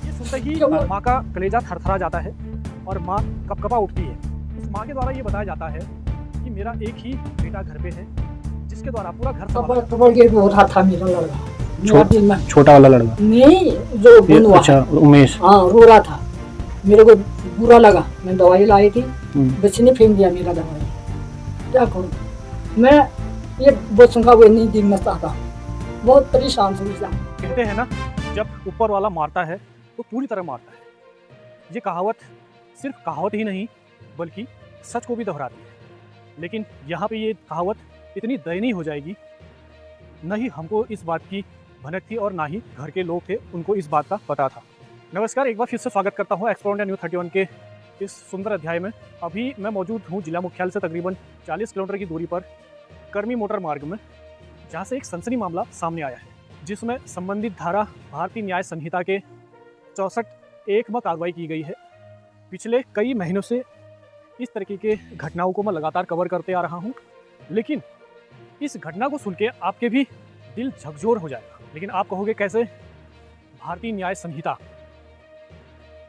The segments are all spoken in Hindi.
ये सुनते ही माँ का कलेजा थरथरा जाता है और माँ कपकपा उठती है। उस माँ के द्वारा ये बताया जाता है कि मेरा एक ही बेटा घर पे है जिसके द्वारा पूरा घर कपड़ के रो रहा था मेरा लड़का, छोटा वाला लड़का नहीं जो बुनवा, अच्छा उमेश, हाँ रो रहा था। मेरे को बुरा लगा, मैं दवाई लाई थी, बच्चे ने फेंक दिया मेरा दवाई। क्या करूँ मैं, ये बच्चों वो नहीं देखना चाहता, बहुत परेशान हुई। कहते हैं ना, जब ऊपर वाला मारता है तो पूरी तरह मारता है। ये कहावत सिर्फ कहावत ही नहीं बल्कि सच को भी दोहराती है। लेकिन यहाँ पे ये कहावत इतनी दयनीय हो जाएगी, न ही हमको इस बात की भनक थी और ना ही घर के लोग थे उनको इस बात का पता था। नमस्कार, एक बार फिर से स्वागत करता हूँ एक्सप्लोर इंडिया न्यूज़ 31 के इस सुंदर अध्याय में। अभी मैं मौजूद हूँ जिला मुख्यालय से तकरीबन 40 किलोमीटर की दूरी पर कर्मी मोटर मार्ग में, जहाँ से एक सनसनी मामला सामने आया है, जिसमें संबंधित धारा भारतीय न्याय संहिता के 64(1) में कार्रवाई की गई है। पिछले कई महीनों से इस तरीके के घटनाओं को मैं लगातार कवर करते आ रहा हूँ, लेकिन इस घटना को सुन के आपके भी दिल झकझोर हो जाएगा। लेकिन आप कहोगे कैसे? भारतीय न्याय संहिता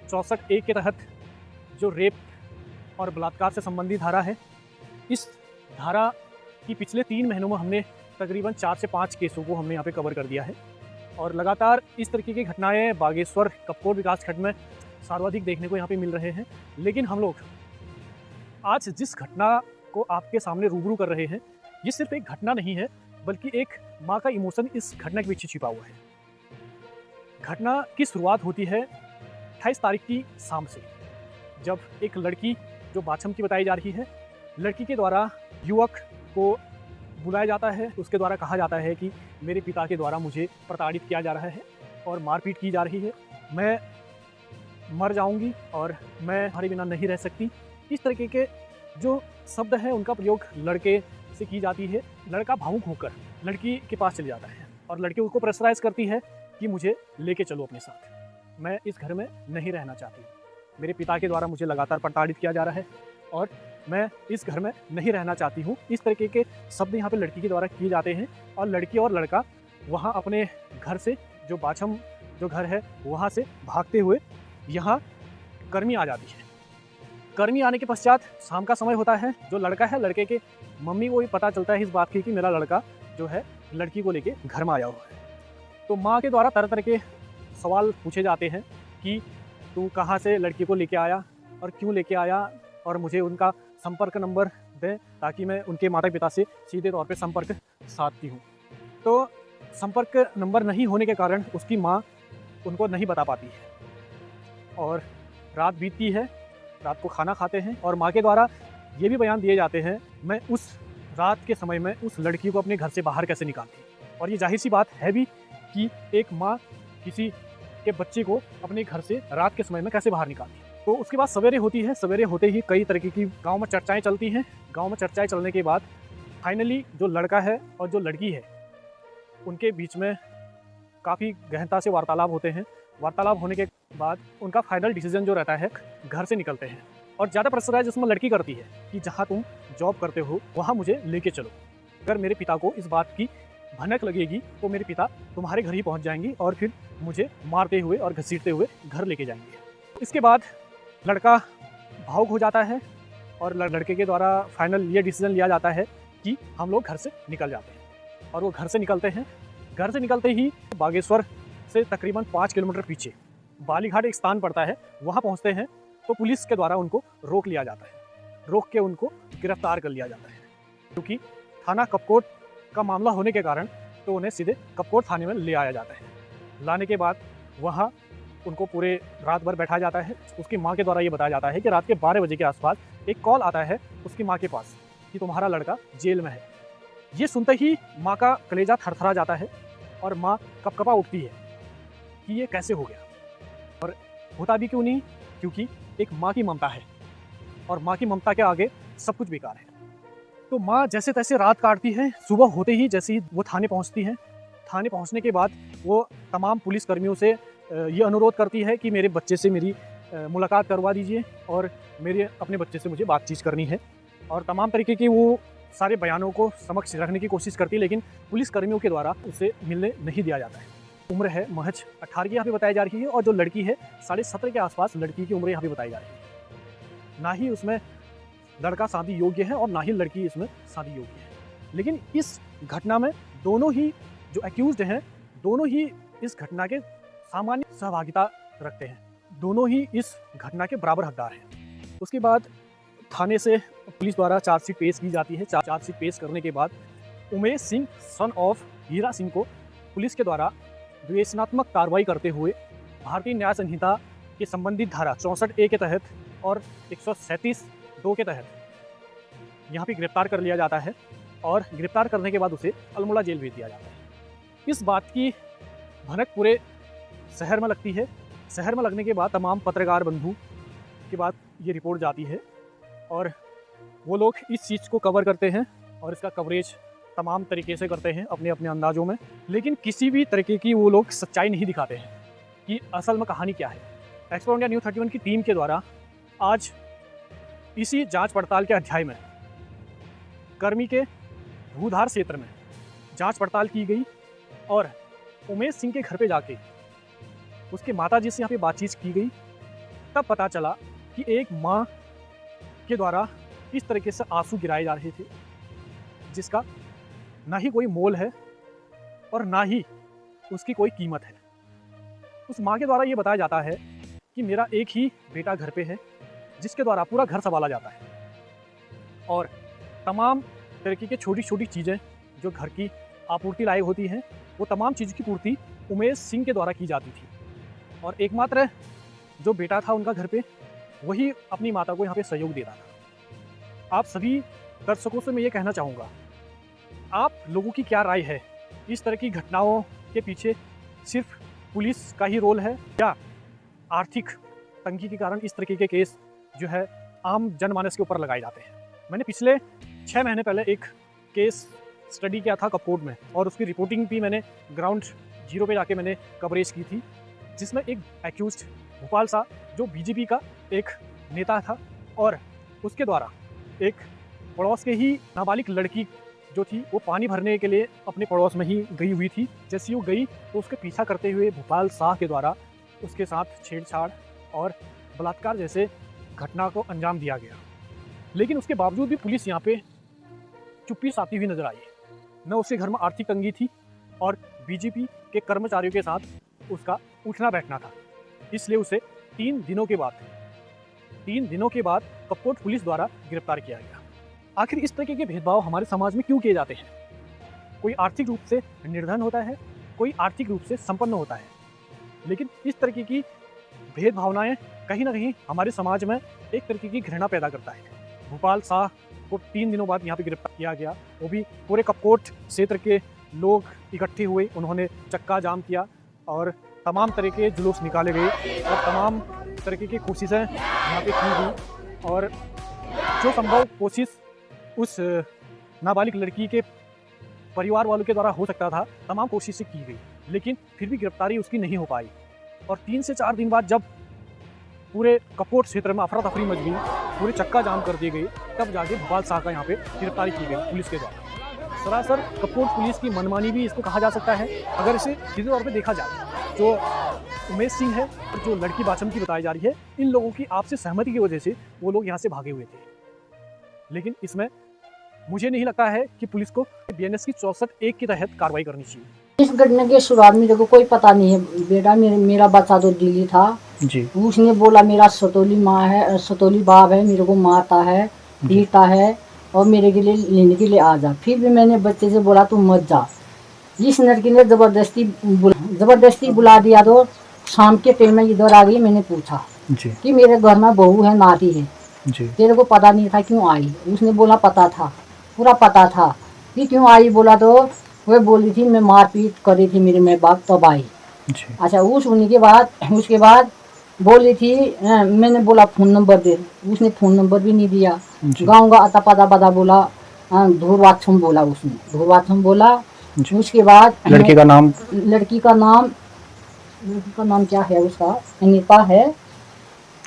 64(1) के तहत जो रेप और बलात्कार से संबंधित धारा है, इस धारा की पिछले 3 महीनों में हमने तकरीबन 4 से 5 केसों को हमने यहाँ पे कवर कर दिया है। और लगातार इस तरीके की घटनाएं बागेश्वर कपकोट विकासखंड में सर्वाधिक देखने को यहाँ पे मिल रहे हैं। लेकिन हम लोग आज जिस घटना को आपके सामने रूबरू कर रहे हैं, ये सिर्फ एक घटना नहीं है बल्कि एक माँ का इमोशन इस घटना के पीछे छिपा हुआ है। घटना की शुरुआत होती है 28 तारीख की शाम से, जब एक लड़की जो बाछम की बताई जा रही है, लड़की के द्वारा युवक को बुलाया जाता है। उसके द्वारा कहा जाता है कि मेरे पिता के द्वारा मुझे प्रताड़ित किया जा रहा है और मारपीट की जा रही है, मैं मर जाऊंगी और मैं हमारे बिना नहीं रह सकती। इस तरीके के जो शब्द हैं उनका प्रयोग लड़के से की जाती है। लड़का भावुक होकर लड़की के पास चले जाता है और लड़की उसको प्रेशराइज करती है कि मुझे लेके चलो अपने साथ, मैं इस घर में नहीं रहना चाहती, मेरे पिता के द्वारा मुझे लगातार प्रताड़ित किया जा रहा है और मैं इस घर में नहीं रहना चाहती हूँ। इस तरीके के शब्द यहाँ पे लड़की के द्वारा किए जाते हैं और लड़की और लड़का वहाँ अपने घर से, जो बाछम जो घर है, वहाँ से भागते हुए यहाँ कर्मी आ जाती है। कर्मी आने के पश्चात शाम का समय होता है। जो लड़का है, लड़के के मम्मी को भी पता चलता है इस बात की कि मेरा लड़का जो है लड़की को लेके घर में आया हुआ है। तो माँ के द्वारा तरह तरह के सवाल पूछे जाते हैं कि तू कहाँ से लड़की को लेके आया और क्यों लेके आया, और मुझे उनका संपर्क नंबर दें ताकि मैं उनके माता पिता से सीधे तौर पे संपर्क साधती हूँ। तो संपर्क नंबर नहीं होने के कारण उसकी माँ उनको नहीं बता पाती है और रात बीतती है। रात को खाना खाते हैं और माँ के द्वारा ये भी बयान दिए जाते हैं, मैं उस रात के समय में उस लड़की को अपने घर से बाहर कैसे निकालती। और ये जाहिर सी बात है भी कि एक माँ किसी के बच्चे को अपने घर से रात के समय में कैसे बाहर निकालती। तो उसके बाद सवेरे होती है। सवेरे होते ही कई तरीके की गांव में चर्चाएं चलती हैं। गांव में चर्चाएं चलने के बाद फाइनली जो लड़का है और जो लड़की है, उनके बीच में काफ़ी गहनता से वार्तालाप होते हैं। वार्तालाप होने के बाद उनका फाइनल डिसीजन जो रहता है, घर से निकलते हैं। और ज़्यादा प्रेशराइज जिसमें लड़की करती है कि जहाँ तुम जॉब करते हो वहाँ मुझे लेके चलो, अगर मेरे पिता को इस बात की भनक लगेगी तो मेरे पिता तुम्हारे घर ही पहुँच जाएंगी और फिर मुझे मारते हुए और घसीटते हुए घर लेके जाएंगे। इसके बाद लड़का भावुक हो जाता है और लड़के के द्वारा फाइनल ये डिसीजन लिया जाता है कि हम लोग घर से निकल जाते हैं। और वो घर से निकलते हैं। घर से निकलते ही बागेश्वर से तकरीबन 5 किलोमीटर पीछे बालीघाट एक स्थान पड़ता है, वहाँ पहुँचते हैं तो पुलिस के द्वारा उनको रोक लिया जाता है। रोक के उनको गिरफ्तार कर लिया जाता है। क्योंकि थाना कपकोट का मामला होने के कारण तो उन्हें सीधे कपकोट थाने में ले आया जाता है। लाने के बाद वहाँ उनको पूरे रात भर बैठाया जाता है। उसकी माँ के द्वारा ये बताया जाता है कि रात के 12 बजे के आसपास एक कॉल आता है उसकी माँ के पास कि तुम्हारा लड़का जेल में है। ये सुनते ही माँ का कलेजा थरथरा जाता है और माँ कपकपा उठती है कि ये कैसे हो गया। और होता भी क्यों नहीं, क्योंकि एक माँ की ममता है और माँ की ममता के आगे सब कुछ बेकार है। तो माँ जैसे तैसे रात काटती है। सुबह होते ही जैसे ही वो थाने पहुँचती है, थाने पहुँचने के बाद वो तमाम पुलिस कर्मियों से ये अनुरोध करती है कि मेरे बच्चे से मेरी मुलाकात करवा दीजिए और मेरे अपने बच्चे से मुझे बातचीत करनी है। और तमाम तरीके के वो सारे बयानों को समक्ष रखने की कोशिश करती है, लेकिन पुलिस कर्मियों के द्वारा उसे मिलने नहीं दिया जाता है। उम्र है महज 18 यहाँ पे बताई जा रही है, और जो लड़की है 17.5 के आसपास लड़की की उम्र यहाँ पे बताई जा रही है। ना ही उसमें लड़का शादी योग्य है और ना ही लड़की इसमें शादी योग्य है। लेकिन इस घटना में दोनों ही जो एक्यूज्ड हैं, दोनों ही इस घटना के सामान्य सहभागिता रखते हैं, दोनों ही इस घटना के बराबर हकदार हैं। उसके बाद थाने से पुलिस द्वारा चार्जशीट पेश की जाती है। चार्जशीट पेश करने के बाद उमेश सिंह सन ऑफ हीरा सिंह को पुलिस के द्वारा द्वेषणात्मक कार्रवाई करते हुए भारतीय न्याय संहिता के संबंधित धारा 64A के तहत और 137(2) के तहत यहाँ पे गिरफ्तार कर लिया जाता है, और गिरफ्तार करने के बाद उसे अल्मोड़ा जेल भेज दिया जाता है। इस बात की भनक पूरे शहर में लगती है। शहर में लगने के बाद तमाम पत्रकार बंधु के बाद ये रिपोर्ट जाती है, और वो लोग इस चीज़ को कवर करते हैं और इसका कवरेज तमाम तरीके से करते हैं अपने अपने अंदाज़ों में। लेकिन किसी भी तरीके की वो लोग सच्चाई नहीं दिखाते हैं कि असल में कहानी क्या है। एक्सप्लोर इंडिया न्यूज़ 31 की टीम के द्वारा आज इसी जांच पड़ताल के अध्याय में कर्मी के भूधार क्षेत्र में जांच पड़ताल की गई, और उमेश सिंह के घर पे जाके उसके माताजी से यहाँ पे बातचीत की गई। तब पता चला कि एक माँ के द्वारा इस तरीके से आंसू गिराए जा रहे थे, जिसका ना ही कोई मोल है और ना ही उसकी कोई कीमत है। उस माँ के द्वारा ये बताया जाता है कि मेरा एक ही बेटा घर पे है, जिसके द्वारा पूरा घर संभाला जाता है, और तमाम तरीके की छोटी छोटी चीज़ें जो घर की आपूर्ति लायक होती हैं, वो तमाम चीज़ों की पूर्ति उमेश सिंह के द्वारा की जाती थी। और एकमात्र जो बेटा था उनका घर पे, वही अपनी माता को यहाँ पे सहयोग देता था। आप सभी दर्शकों से मैं ये कहना चाहूँगा, आप लोगों की क्या राय है? इस तरह की घटनाओं के पीछे सिर्फ पुलिस का ही रोल है, या आर्थिक तंगी के कारण इस तरीके के केस जो है आम जनमानस के ऊपर लगाए जाते हैं? मैंने पिछले 6 महीने पहले एक केस स्टडी किया था कपकोट में, और उसकी रिपोर्टिंग भी मैंने ग्राउंड जीरो पे जाके मैंने कवरेज की थी, जिसमें एक एक्यूज्ड भोपाल सा जो बीजेपी का एक नेता था, और उसके द्वारा एक पड़ोस के ही नाबालिग लड़की जो थी वो पानी भरने के लिए अपने पड़ोस में ही गई हुई थी। जैसे वो गई तो उसके पीछा करते हुए भोपाल शाह के द्वारा उसके साथ छेड़छाड़ और बलात्कार जैसे घटना को अंजाम दिया गया। लेकिन उसके बावजूद भी पुलिस यहाँ पे चुप्पी साधती हुई नजर आई। न उसके घर में आर्थिक तंगी थी, और बीजेपी के कर्मचारियों के साथ उसका उठना बैठना था। इसलिए उसे 3 दिनों के बाद कपकोट पुलिस द्वारा गिरफ्तार किया गया। आखिर इस तरह के भेदभाव हमारे समाज में क्यों किए जाते हैं? कोई आर्थिक रूप से निर्धन होता है, कोई आर्थिक रूप से संपन्न होता है, लेकिन इस तरीके की भेदभावनाएं कहीं ना कहीं हमारे समाज में एक तरीके की घृणा पैदा करता है। भोपाल शाह को 3 दिनों बाद यहाँ पे गिरफ्तार किया गया, वो भी पूरे कपकोट क्षेत्र के लोग इकट्ठे हुए, उन्होंने चक्का जाम किया और तमाम तरह के जुलूस निकाले गए और तमाम तरीके की कोशिशें यहाँ पे की गई, और जो संभव कोशिश उस नाबालिग लड़की के परिवार वालों के द्वारा हो सकता था, तमाम कोशिशें की गई, लेकिन फिर भी गिरफ्तारी उसकी नहीं हो पाई। और 3 से 4 दिन बाद जब पूरे कपकोट क्षेत्र में अफरा तफरी मच गई, पूरे चक्का जाम कर दिए गए, तब जाके भोपाल शाह का यहाँ पे गिरफ्तारी की गई पुलिस के द्वारा। सरासर कपकोट पुलिस की मनमानी भी इसको कहा जा सकता है। अगर इसे सीधे तौर पे देखा जाए, जो उमेश सिंह है और जो लड़की बाचम की बताई जा रही है, इन लोगों की आपसी सहमति की वजह से वो लोग यहाँ से भागे हुए थे। लेकिन इसमें मुझे नहीं लगता है कि पुलिस को BNS की 64(1) के तहत कार्रवाई करनी चाहिए। इस घटना के शुरुआत में देखो कोई पता नहीं है। बेटा मेरा बच्चा तो दिल्ली था जी। उसने बोला मेरा सतोली माँ है, सतोली बाप है, मेरे को मारता है, पीटता है और मेरे के लिए लेने के लिए आ जा। फिर भी मैंने बच्चे से बोला तू मत जा। इस लड़की ने जबरदस्ती बुला दिया। तो शाम के टाइम में इधर आ गई। मैंने पूछा जी। कि मेरे घर में बहू है, नाती है जी। तेरे को पता नहीं था क्यों आई? उसने बोला पता था, पूरा पता था कि क्यों आई। बोला तो वह बोली थी मैं मारपीट करी थी मेरे माँ बाप तब आई। अच्छा, उसके बाद बोली थी मैंने बोला फ़ोन नंबर दे। उसने फ़ोन नंबर भी नहीं दिया। गाँव का अता पता पता बोला, धूरवाथम बोला उसने, धूरवाथम बोला। उसके बाद लड़की का नाम क्या है? उसका अनीता है।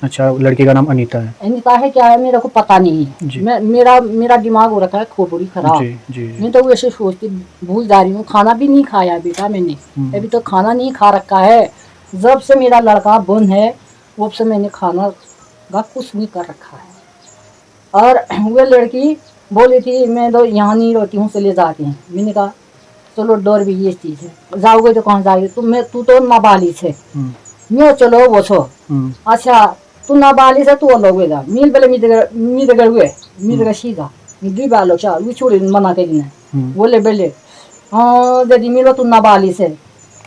अच्छा, लड़की का नाम अनीता है। अनीता है क्या है मेरे को पता नहीं जी। है। मैं मेरा दिमाग हो रखा है खोपड़ी खराब। जी जी जी। मैं तो वैसे सोचती भूल जा रही हूँ। खाना भी नहीं खाया बेटा मैंने, अभी तो खाना नहीं खा रखा है। जब से मेरा लड़का बंद है तब से मैंने खाना का कुछ नहीं कर रखा है। और वो लड़की बोली थी मैं तो यहाँ नहीं रहती हूँ, चले जाती हैं। मैंने कहा चलो डर भी ये चीज़ है, जाओगे तो कहाँ जाओगे, तू तो नाबालिग है। मैं चलो वो छो अच्छा तू नाबालिग है तू अलग जा मिल पहले मीदगर हुए मीदगर सीधा दुई बालो चा वो छोड़ी मना के दिन बोले बेले हाँ दीदी मिलो तू नाबालिग है।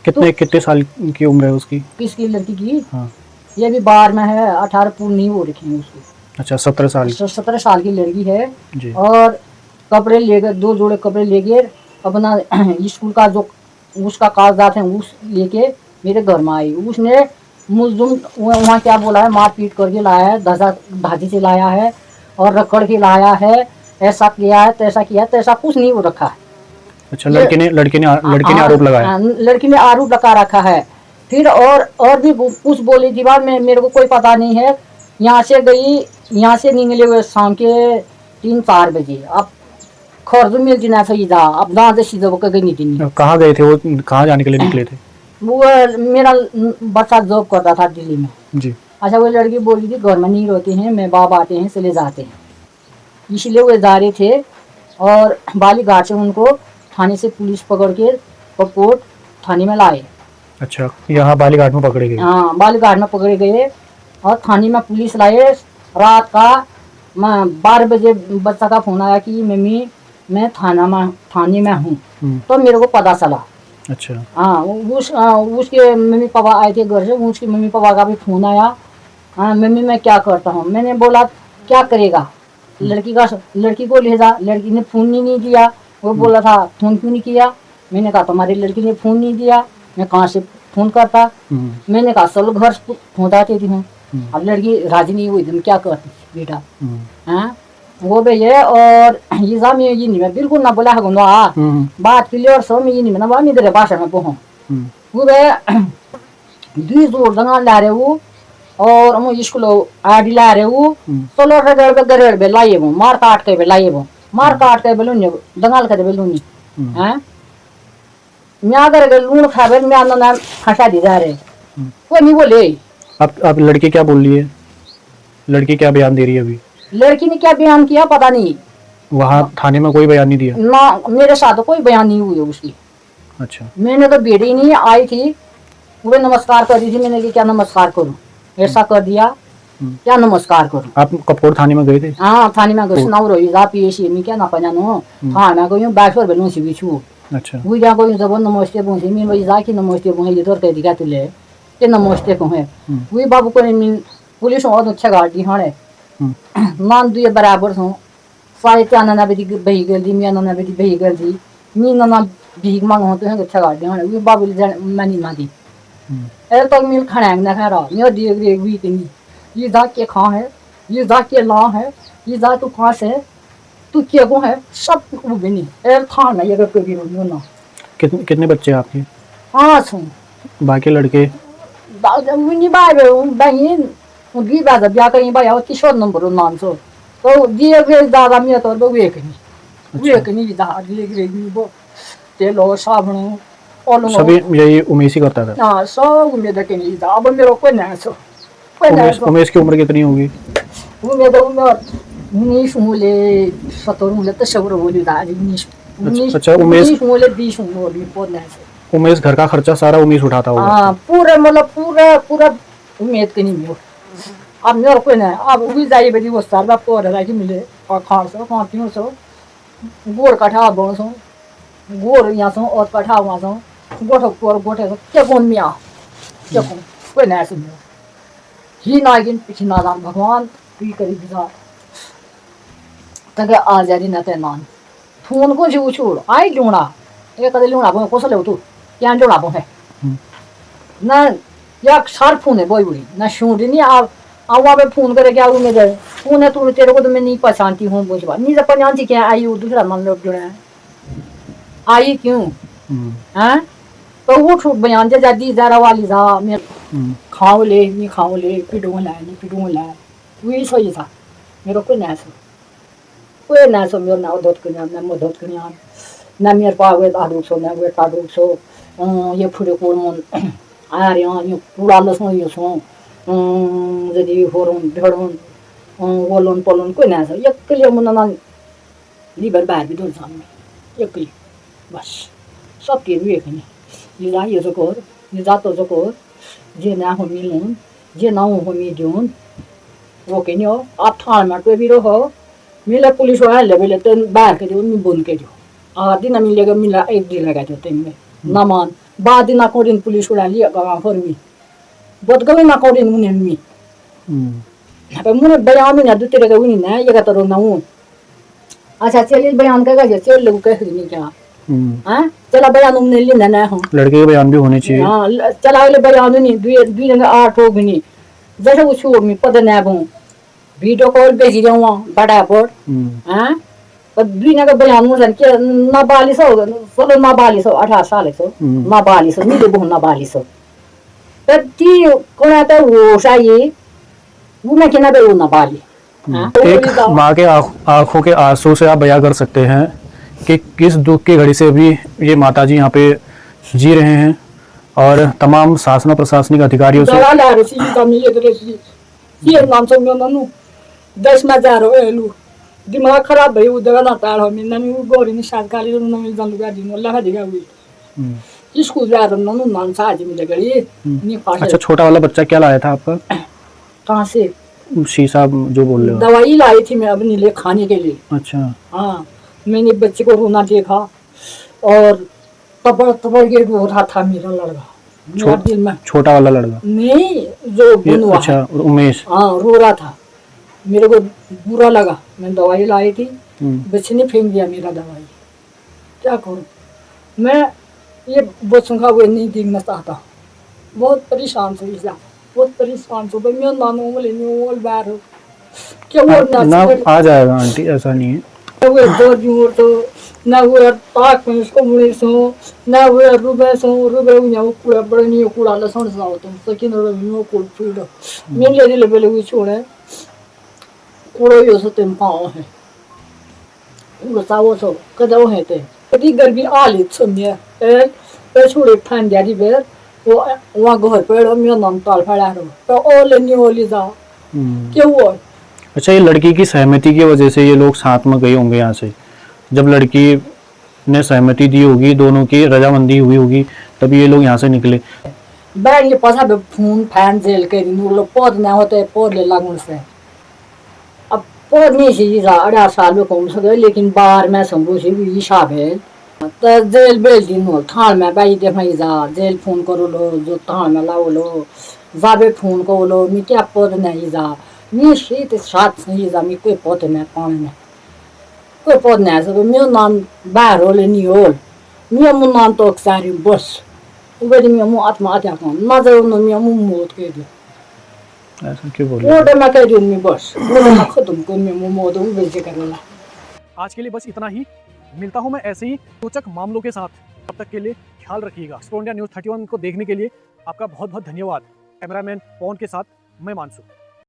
कितने साल की उम्र है उसकी? किसकी लड़की की? हाँ। ये भी 12 में है, 18 पूर्ण नहीं हो रखे हैं उसकी। अच्छा, 17 साल की लड़की है जी। और कपड़े लेकर 2 जोड़े कपड़े लेके अपना स्कूल का जो उसका कागजात है उस लेके मेरे घर में आई। उसने मुझुम वहाँ क्या बोला है, मार पीट करके लाया है, धाजी से लाया है और रखड़ के लाया है, ऐसा किया है तैसा किया है, तैसा कुछ नहीं हो रखा है। अच्छा, लड़के ने आरोप लगाया। लड़की ने आरोप लगा रखा है। फिर और भी कुछ बोली थी बात में मेरे को कोई पता नहीं है। यहाँ से गई, यहाँ से निकले हुए शाम के 3-4 बजे। अब खर्च मिल ना सही था, अब ना से सीधा गई नहीं थी। कहाँ गए थे वो, कहाँ जाने के लिए निकले थे? वो मेरा बच्चा जॉब करता था दिल्ली में जी। अच्छा वो लड़की बोली थी घर में नहीं रहते हैं, मैं बाप आते हैं चले जाते हैं, इसलिए वो जा रहे थे। और बालीघाट से उनको थाने से पुलिस पकड़ के पकोट थाने में लाए। अच्छा, यहाँ बालीघाट में पकड़े गए? हाँ, बालीघाट में पकड़े गए और थाने में पुलिस लाए। रात का 12 बजे बच्चा का फोन आया कि मम्मी मैं थाने में हूँ। तो मेरे को पता चला। अच्छा। हाँ, उसके मम्मी पापा आए थे घर से, उसके मम्मी पापा का भी फोन आया। हाँ मम्मी मैं क्या करता हूँ। मैंने बोला क्या करेगा, लड़की को ले जा। लड़की ने फ़ोन नहीं दिया। वो बोला था फ़ोन क्यों नहीं किया। मैंने कहा तुम्हारी लड़की ने फ़ोन नहीं दिया, मैं कहाँ से फ़ोन करता। मैंने कहा चलो घर पहुँचा देती हूँ। अब लड़की राजी नहीं हुई, तुम क्या करती बेटा। हाँ वो भी है। और ये जाम ये नहीं मैं बिल्कुल ना बोला है बात क्लियर सो मैं ये नहीं ना मेरे भाषा में पहुँ वो बे 2 जोड़ दंगा ला रहे वो और हम स्कूल आड़ी ला रहे वो चलो गरेड़ बे लाइए वो मार काट के बे लाइए वो मार काट के बेलून दंगाल के बेलूनी हैं मैं अगर लूण खाबे मैं ना फंसा दी जा रहे कोई नहीं बोले। अब लड़की क्या बोल रही है, लड़की क्या बयान दे रही है अभी? लड़की ने क्या बयान किया पता नहीं, वहाँ थाने में कोई बयान नहीं दिया ना, मेरे साथ कोई बयान नहीं हुई उसकी। अच्छा, मैंने तो बेटी नहीं आई थी, वो नमस्कार कर दी थी। मैंने कि क्या नमस्कार करूं, ऐसा कर दिया क्या नमस्कार करूं। आप कपकोट थाने में गए थे? हाँ थाने में गए सुनाऊ रही जा पीएसी में क्या ना पहनो थाना गयो बाइसर बेलूं सी बिछु। अच्छा, वो जा गयो जब नमस्ते बोंसी मैं वही जा कि नमस्ते बों ये तोर कह दिया तुले के नमस्ते को है वही बाबू को पुलिस और अच्छा गाड़ी हाणे मान दुए बराबर छौं। साढ़े 4 बजे बही गई मैं 9 बजे बही गई मी ना भीख मांग हो तो अच्छा गाड़ी हाणे वो बाबू मानी ना दी ऐसे तो मिल खड़ांग ना खा रहा मैं देख देख भी नहीं ये जा के कहाँ है, ये जा के ला है, ये जा तू कहाँ से तू क्या को है सब वो भी नहीं ऐसे था ना ये कभी ना। कितने बच्चे आपके? 5 हूँ। बाकी लड़के? नहीं बहन दी बाजा ब्याह कहीं भाई और किशोर नंबर नाम सो तो दिए गए दादा मियाँ तो वो एक नहीं दादा लेगी वो तेल साबुन और सभी यही उमेश ही करता था। हाँ सब उम्मीद के नहीं था। अब मेरे को नहीं सो उमेश की उम्र कितनी होगी? उम्मीद उम्र 19 मूले 17 मूले तो सब बोली था 19। अच्छा उमेश मूले 20 मूले बहुत नहीं। उमेश घर का खर्चा सारा उमेश उठाता होगा? हाँ पूरा मतलब पूरा उम्मीद के नहीं हो। अब मेरे को नहीं अब भी जाइए बेटी वो सारा पोर है कि मिले और खान सो गोड़ कठा बोल सो गोड़ यहाँ सो और कठा वहाँ सो गोठे क्या कौन मिया क्या कौन कोई नहीं सुन ही नागिन पिछी ना जान भगवान की करी दिशा तक आ जा रही ना ते नान फोन को जो छोड़ आई लूणा ये कदे लूणा बो कोसले हो तू क्या लूणा बो है ना या सार फोन है बोई बुरी ना शूट नहीं आप आवा पे फोन करे क्या वो मेरे फोन है तू तेरे को तो मैं नहीं पहचानती हूँ बोझ बात नहीं जब पहचानती क्या आई वो दूसरा मान लो जुड़ा है आई क्यों हैं तो वो छूट बयान जा दी जरा वाली जा मेरे खाओ ले नहीं खाओ ले पिटूंगा लाए नहीं पिटूंगा लाए वही सही था मेरा कोई ना सो मेरा ना उधर कन्या ना मधुर कन्या ना मेरे पावे आदुक सो ना वे कादुक सो ये फुरे कोल मन आरे ये पूरा लसो ये सो जदी होरन भेड़न वोलन पोलन कोई ना सो एकले मन ना लिबर बाहर भी दूर सामने एकले बस सब के भी एकने ये जो ये जातो जो जे ना हो मिलून जे ना हो मिलून वो के न्यो आप थान में तो भी रहो मिला पुलिस वाला लेवल तो बाहर के जो नहीं बोल के जो आदि ना मिलेगा मिला एक दिन लगा जो तेम में ना मान बाद दिन अकॉर्डिंग पुलिस वाला लिया गाँव भर में बहुत कभी ना अकॉर्डिंग मुने में अब मुने बयान में ना दूसरे का वो नहीं ना ये का तो ना वो अच्छा चलिए बयान का चल लोग कह नहीं क्या हाँ चला बयान उन्हें लेना ना हो लड़के के बयान भी होने चाहिए। हाँ चला ले बयान नहीं दुई जगह 8 हो गई जैसे वो शो में पता ना बो वीडियो कॉल भेजी जाऊँ बड़ा पर हाँ पर दुई जगह बयान मुझे क्या नाबालिग हो चलो नाबालिग हो 18 साल हो नाबालिग हो नहीं देखो नाबालिग हो पर ती कौन आता वो शायद वो मैं क्या ना बे वो नाबालिग एक माँ के आंखों के आंसू से आप बयां कर सकते हैं कि किस दुख की घड़ी से अभी ये माताजी यहाँ पे जी रहे हैं और तमाम शासन प्रशासनिक अधिकारियों से दिमाग खराब भाई उधर ना तार हो मिलना नहीं गोरी नहीं शाद काली तो नहीं जान लगा दिन अल्लाह का दिखा हुई स्कूल जा रहा हूँ नान साज मिल गई नहीं पास। अच्छा छोटा वाला बच्चा क्या लाया था आपका कहाँ से शीशा जो बोल रहे हो दवाई लाई थी मैं अब नीले खाने के लिए। अच्छा हाँ मैंने बच्चे को रोना देखा और तपड़ के रो रहा था मेरा लड़का दिल में छोटा वाला लड़का नहीं जो बुनवा अच्छा उमेश हाँ रो रहा था मेरे को बुरा लगा मैं दवाई लाई थी बच्चे ने फेंक दिया मेरा दवाई क्या करूँ मैं ये बच्चों का वो नहीं देखना चाहता बहुत परेशान से बहुत परेशान से भाई मैं नानों में लेने वो बाहर क्या वो ना आ जाएगा आंटी ऐसा नहीं है वो दो जोर तो ना वो ताक में इसको मुड़े सो ना वो रुबे उन्हें वो कूड़ा बड़ा नहीं कूड़ा लसन सा होता है सकिन और वो कूड़ फूल मैं ले ले बेले वो छोड़े कूड़ा यो सो तेम पाओ है वो सावो सो कदो है ते कदी गर्मी आ ली छमिया ए छोड़े ठान जारी बेर वो वहां घर पे मैं नाम ताल फड़ा रो तो ओ लेनी ओली जा क्यों वो। अच्छा ये लड़की की सहमति की वजह से ये लोग साथ में गए होंगे यहाँ से जब लड़की ने सहमति दी होगी दोनों की रजामंदी हुई होगी तभी ये लोग यहाँ से निकले बैठ ये पसा बे फोन फैन जेल के दिन लोग पौध ना होते पौध ले लागू से अब पौध नहीं सी जा 18 साल में कौन सके लेकिन बाहर में संभू से भी हिसाब है तो जेल बेल दिन हो थाल में बाई दे भाई जा जेल फोन करो लो जो थाल में लाओ लो जाबे फोन को लो मी क्या पौध नहीं जा मी शीत साथ सही जा मी कोई पौध में पानी में कोई पौध नहीं सके मेरा नाम बाहर हो ले नहीं हो मेरा मुँह नाम तो सारी बस उबे मैं मुँह आत्महत्या कर ना जाओ ना मैं मुँह मौत के दे ऐसा क्यों बोल रहे ओडे में कह दूँ मैं बस ओडे में खत्म कर मैं मुँह मौत उबे से करेला। आज के लिए बस इतना ही मिलता हूँ मैं ऐसे ही रोचक मामलों के साथ तब तक के लिए ख्याल रखिएगा। एक्सप्रो इंडिया न्यूज़ 31 को देखने के लिए आपका बहुत बहुत धन्यवाद। कैमरामैन पवन के साथ मैं मानसू।